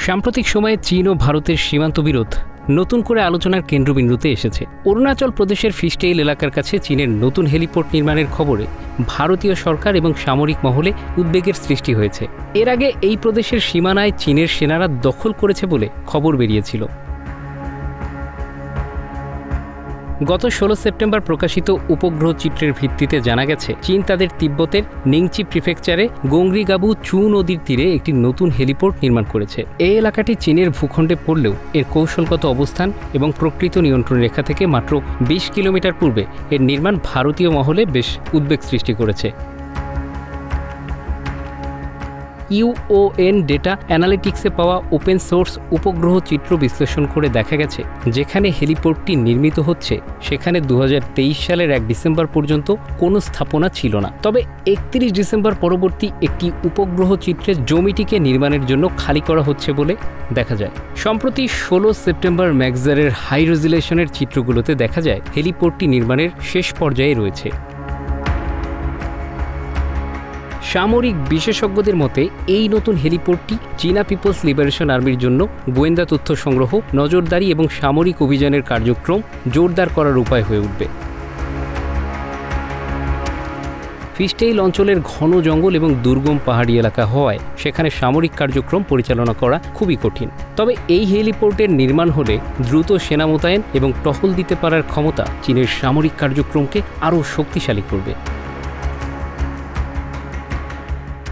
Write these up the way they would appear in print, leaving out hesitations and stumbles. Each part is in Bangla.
সাম্প্রতিক সময়ে চীন ও ভারতের সীমান্ত বিরোধ নতুন করে আলোচনার কেন্দ্রবিন্দুতে এসেছে। অরুণাচল প্রদেশের ফিশটেইল এলাকার কাছে চীনের নতুন হেলিপোর্ট নির্মাণের খবরে ভারতীয় সরকার এবং সামরিক মহলে উদ্বেগের সৃষ্টি হয়েছে। এর আগে এই প্রদেশের সীমানায় চীনের সেনারা দখল করেছে বলে খবর বেরিয়েছিল। গত 16 সেপ্টেম্বর প্রকাশিত উপগ্রহ চিত্রের ভিত্তিতে জানা গেছে চীন তাদের তিব্বতের নিংচি প্রিফেকচারে গোংরিগাবু চু নদীর তীরে একটি নতুন হেলিপোর্ট নির্মাণ করেছে। এই এলাকাটি চীনের ভূখণ্ডে পড়লেও এর কৌশলগত অবস্থান এবং প্রকৃত নিয়ন্ত্রণ রেখা থেকে মাত্র 20 কিলোমিটার পূর্বে এর নির্মাণ ভারতীয় মহলে বেশ উদ্বেগ সৃষ্টি করেছে। ইউওএন ডেটা অ্যানালিটিক্সে পাওয়া ওপেন সোর্স উপগ্রহ চিত্র বিশ্লেষণ করে দেখা গেছে যেখানে হেলিপোর্টটি নির্মিত হচ্ছে সেখানে 2023 সালের 1 ডিসেম্বর পর্যন্ত কোনো স্থাপনা ছিল না। তবে 31 ডিসেম্বর পরবর্তী একটি উপগ্রহ চিত্রে জমিটিকে নির্মাণের জন্য খালি করা হচ্ছে বলে দেখা যায়। সম্প্রতি 16 সেপ্টেম্বর ম্যাক্সারের হাই রেজুলেশনের চিত্রগুলোতে দেখা যায় হেলিপোর্টটি নির্মাণের শেষ পর্যায়ে রয়েছে। সামরিক বিশেষজ্ঞদের মতে এই নতুন হেলিপোর্টটি চীনা পিপলস লিবারেশন আর্মির জন্য গোয়েন্দা তথ্য সংগ্রহ, নজরদারি এবং সামরিক অভিযানের কার্যক্রম জোরদার করার উপায় হয়ে উঠবে। ফিশটেইল অঞ্চলের ঘন জঙ্গল এবং দুর্গম পাহাড়ি এলাকা হওয়ায় সেখানে সামরিক কার্যক্রম পরিচালনা করা খুবই কঠিন। তবে এই হেলিপোর্টের নির্মাণ হলে দ্রুত সেনা মোতায়েন এবং টহল দিতে পারার ক্ষমতা চীনের সামরিক কার্যক্রমকে আরও শক্তিশালী করবে।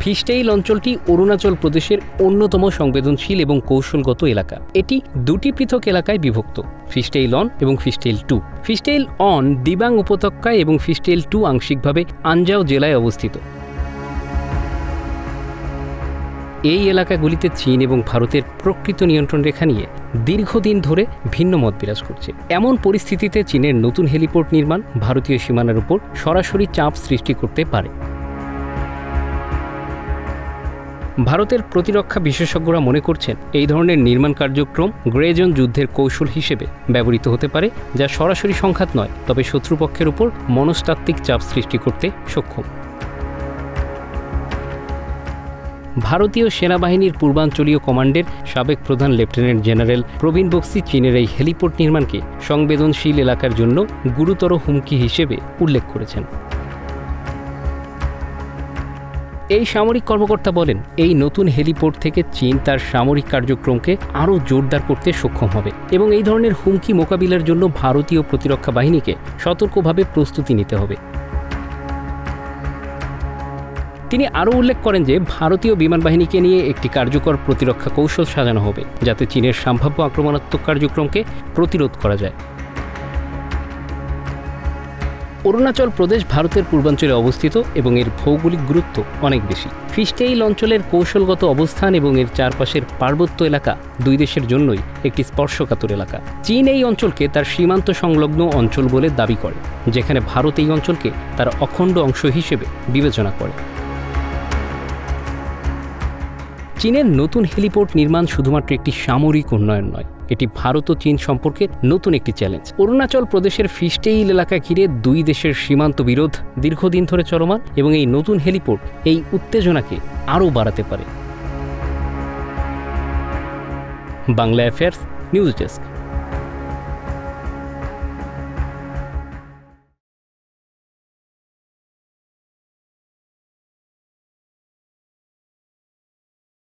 ফিশটেইল অঞ্চলটি অরুণাচল প্রদেশের অন্যতম সংবেদনশীল এবং কৌশলগত এলাকা। এটি দুটি পৃথক এলাকায় বিভক্ত, ফিশটেইল অন এবং ফিশটেইল 2। ফিশটেইল অন দিবাং উপত্যকায় এবং ফিশটেইল 2 আংশিকভাবে আনজাও জেলায় অবস্থিত। এই এলাকাগুলিতে চীন এবং ভারতের প্রকৃত নিয়ন্ত্রণ রেখা নিয়ে দীর্ঘদিন ধরে ভিন্ন মত বিরাজ করছে। এমন পরিস্থিতিতে চীনের নতুন হেলিপোর্ট নির্মাণ ভারতীয় সীমানার উপর সরাসরি চাপ সৃষ্টি করতে পারে। ভারতের প্রতিরক্ষা বিশেষজ্ঞরা মনে করছেন এই ধরনের নির্মাণ কার্যক্রম গ্রে জোন যুদ্ধের কৌশল হিসেবে ব্যবহৃত হতে পারে, যা সরাসরি সংঘাত নয় তবে শত্রুপক্ষের উপর মনস্তাত্ত্বিক চাপ সৃষ্টি করতে সক্ষম। ভারতীয় সেনাবাহিনীর পূর্বাঞ্চলীয় কমান্ডের সাবেক প্রধান লেফটেন্যান্ট জেনারেল প্রবীণ বক্সি চীনের এই হেলিপোর্ট নির্মাণকে সংবেদনশীল এলাকার জন্য গুরুতর হুমকি হিসেবে উল্লেখ করেছেন। এই সামরিক কর্মকর্তা বলেন এই নতুন হেলিপোর্ট থেকে চীন তার সামরিক কার্যক্রমকে আরও জোরদার করতে সক্ষম হবে এবং এই ধরনের হুমকি মোকাবিলার জন্য ভারতীয় প্রতিরক্ষা বাহিনীকে সতর্কভাবে প্রস্তুতি নিতে হবে। তিনি আরও উল্লেখ করেন যে ভারতীয় বিমান বাহিনীকে নিয়ে একটি কার্যকর প্রতিরক্ষা কৌশল সাজানো হবে যাতে চীনের সম্ভাব্য আক্রমণাত্মক কার্যক্রমকে প্রতিরোধ করা যায়। অরুণাচল প্রদেশ ভারতের পূর্বাঞ্চলে অবস্থিত এবং এর ভৌগোলিক গুরুত্ব অনেক বেশি। ফিশটেইল অঞ্চলের কৌশলগত অবস্থান এবং এর চারপাশের পার্বত্য এলাকা দুই দেশের জন্যই একটি স্পর্শকাতর এলাকা। চীন এই অঞ্চলকে তার সীমান্ত সংলগ্ন অঞ্চল বলে দাবি করে, যেখানে ভারত এই অঞ্চলকে তার অখণ্ড অংশ হিসেবে বিবেচনা করে। চীনের নতুন হেলিপোর্ট নির্মাণ শুধুমাত্র একটি সামরিক উন্নয়ন নয়, এটি ভারত ও চীন সম্পর্কে নতুন একটি চ্যালেঞ্জ। অরুণাচল প্রদেশের ফিশটেইল এলাকা ঘিরে দুই দেশের সীমান্ত বিরোধ দীর্ঘদিন ধরে চলমান এবং এই নতুন হেলিপোর্ট এই উত্তেজনাকে আরও বাড়াতে পারে। Bangla affairs news desk.